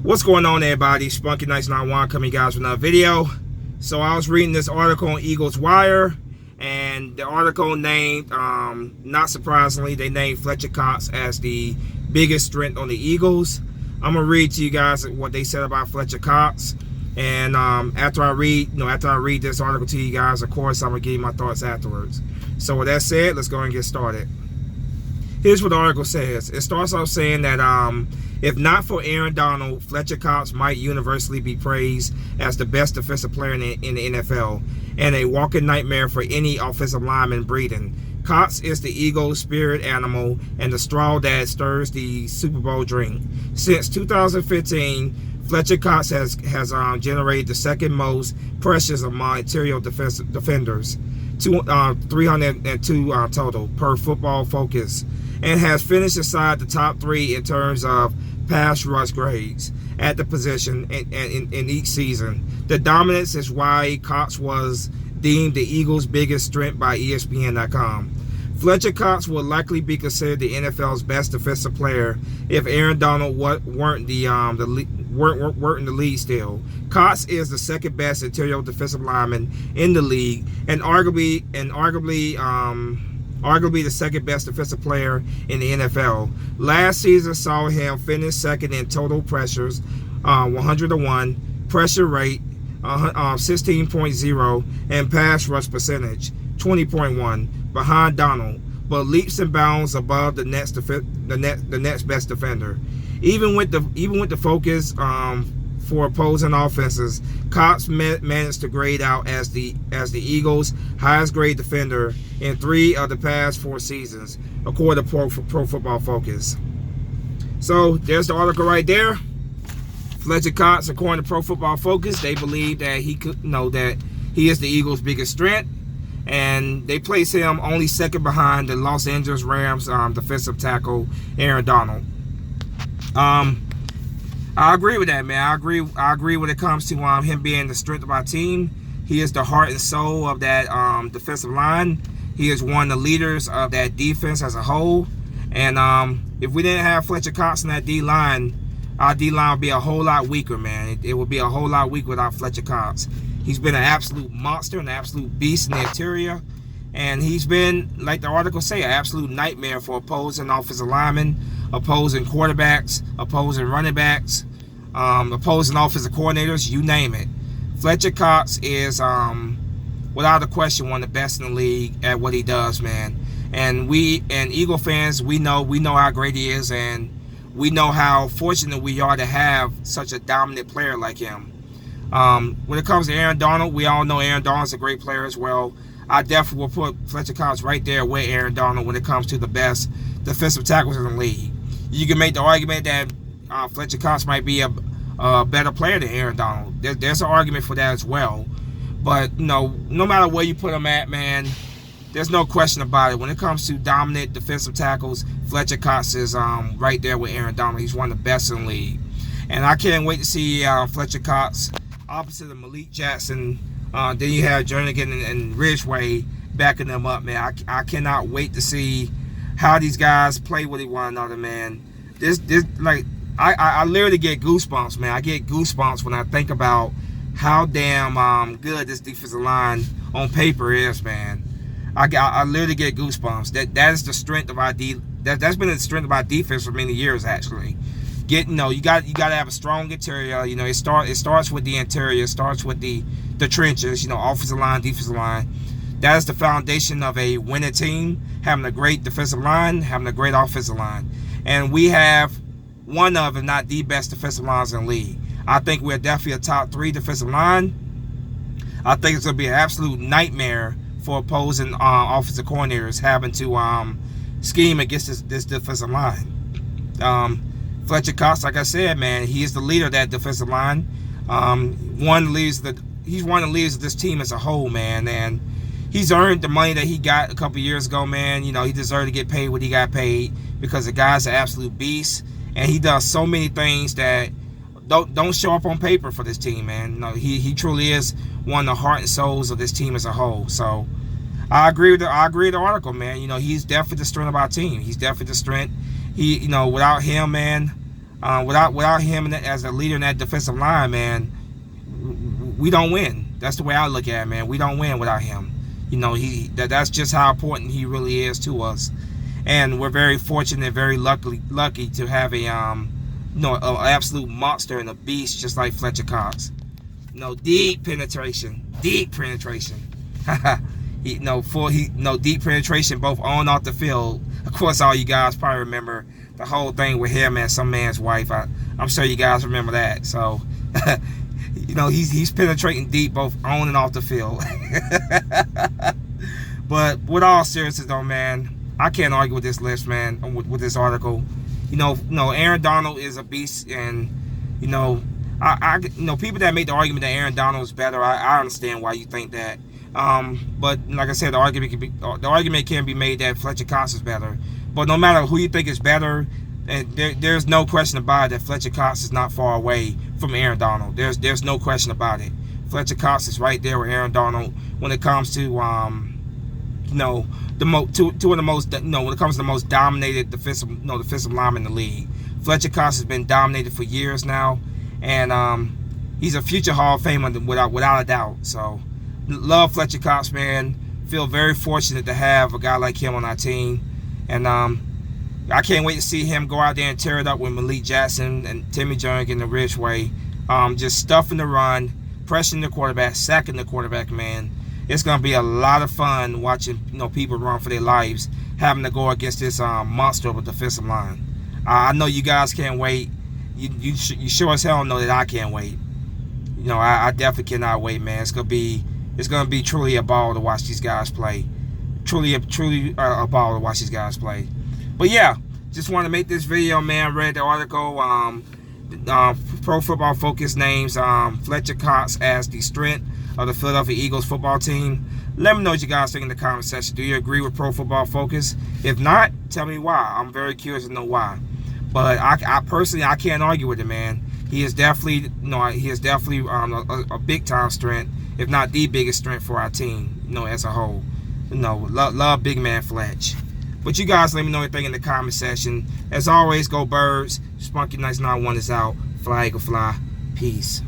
What's going on, everybody? Spunky Nights 91 coming, guys, with another video. So I was reading this article on Eagles Wire, and the article named, not surprisingly, they named Fletcher Cox as the biggest strength on the Eagles. I'm gonna read to you guys what they said about Fletcher Cox, and after I read this article to you guys, of course, I'm gonna give you my thoughts afterwards. So with that said, let's go and get started. Here's what the article says. It starts off saying that if not for Aaron Donald, Fletcher Cox might universally be praised as the best defensive player in the NFL and a walking nightmare for any offensive lineman breathing. Cox is the Eagles' spirit animal and the straw that stirs the Super Bowl drink. Since 2015, Fletcher Cox has generated the second most pressures among interior defenders, 302 total per Football Focus, and has finished inside the top three in terms of pass rush grades at the position in each season. The dominance is why Cox was deemed the Eagles' biggest strength by ESPN.com. Fletcher Cox will likely be considered the NFL's best defensive player if Aaron Donald weren't in the league still. Cox is the second best interior defensive lineman in the league, and arguably the second best defensive player in the NFL. Last season saw him finish second in total pressures, 101, pressure rate, 16.0, and pass rush percentage, 20.1, behind Donald, but leaps and bounds above the next best defender. Even with the focus for opposing offenses, Cox managed to grade out as the Eagles' highest grade defender in 3 of the past 4 seasons, according to Pro Football Focus. So there's the article right there. Fletcher Cox, according to Pro Football Focus, they believe that he is the Eagles' biggest strength, and they place him only second behind the Los Angeles Rams defensive tackle Aaron Donald. I agree with that, man. I agree when it comes to him being the strength of our team. He is the heart and soul of that defensive line. He is one of the leaders of that defense as a whole. And if we didn't have Fletcher Cox in that D-line, our D-line would be a whole lot weaker, man. It would be a whole lot weaker without Fletcher Cox. He's been an absolute monster, an absolute beast in the interior. And he's been, like the article say, an absolute nightmare for opposing offensive linemen, opposing quarterbacks, opposing running backs, opposing offensive coordinators, you name it. Fletcher Cox is, without a question, one of the best in the league at what he does, man. And Eagle fans, we know how great he is, and we know how fortunate we are to have such a dominant player like him. When it comes to Aaron Donald, we all know Aaron Donald's a great player as well. I definitely will put Fletcher Cox right there with Aaron Donald when it comes to the best defensive tackles in the league. You can make the argument that Fletcher Cox might be a better player than Aaron Donald. There's an argument for that as well. But no matter where you put him at, man, there's no question about it. When it comes to dominant defensive tackles, Fletcher Cox is right there with Aaron Donald. He's one of the best in the league. And I can't wait to see Fletcher Cox opposite of Malik Jackson. Then you have Jernigan and Ridgeway backing them up, man. I cannot wait to see how these guys play with one another, man. I literally get goosebumps, man. I get goosebumps when I think about how damn good this defensive line on paper is, man. I literally get goosebumps. That is the strength of our that's been the strength of our defense for many years, actually. You got to have a strong interior. It starts with the interior. It starts with the trenches. Offensive line, defensive line. That is the foundation of a winning team. Having a great defensive line, having a great offensive line, and we have one of, if not the best defensive lines in the league. I think we're definitely a top 3 defensive line. I think it's gonna be an absolute nightmare for opposing offensive coordinators having to scheme against this defensive line. Fletcher Cox, like I said, man, he is the leader of that defensive line. He's one of the leaders of this team as a whole, man, and he's earned the money that he got a couple years ago, man. He deserved to get paid what he got paid because the guy's an absolute beast, and he does so many things that don't show up on paper for this team, man. He truly is one of the heart and souls of this team as a whole. So I agree with the article, man. He's definitely the strength of our team. He's definitely the strength. Without him, man, Without him as a leader in that defensive line, man, we don't win. That's the way I look at it, man. We don't win without him. You know, that's just how important he really is to us. And we're very fortunate, very lucky to have an absolute monster and a beast just like Fletcher Cox. Deep penetration. Deep penetration, both on and off the field. Of course, all you guys probably remember the whole thing with him and some man's wife. I'm sure you guys remember that. So, he's penetrating deep both on and off the field. But with all seriousness, though, man, I can't argue with this list, man. With this article, Aaron Donald is a beast, and people that make the argument that Aaron Donald is better, I understand why you think that. But like I said, the argument can be made that Fletcher Cox is better. But no matter who you think is better, and there's no question about it that Fletcher Cox is not far away from Aaron Donald. There's no question about it. Fletcher Cox is right there with Aaron Donald when it comes to when it comes to the most dominated defensive lineman in the league. Fletcher Cox has been dominated for years now, and he's a future Hall of Famer without a doubt. So, love Fletcher Cox, man. Feel very fortunate to have a guy like him on our team, and I can't wait to see him go out there and tear it up with Malik Jackson and Timmy Jernigan and the Ridgeway, just stuffing the run, pressing the quarterback, sacking the quarterback, man. It's going to be a lot of fun watching people run for their lives, having to go against this monster of a defensive line. I know you guys can't wait. You sure as hell know that I can't wait. I definitely cannot wait, man. It's gonna be truly a ball to watch these guys play. Truly a ball to watch these guys play. But yeah, just want to make this video, man. Read the article. Pro Football Focus names Fletcher Cox as the strength of the Philadelphia Eagles football team. Let me know what you guys think in the comment section. Do you agree with Pro Football Focus? If not, tell me why. I'm very curious to know why. But I personally, I can't argue with it, man. He is definitely, a big time strength, if not the biggest strength for our team, as a whole. Love big man Fletch. But you guys let me know what you think in the comment section. As always, go Birds. Spunky Nice 91 is out. Fly Eagle Fly. Peace.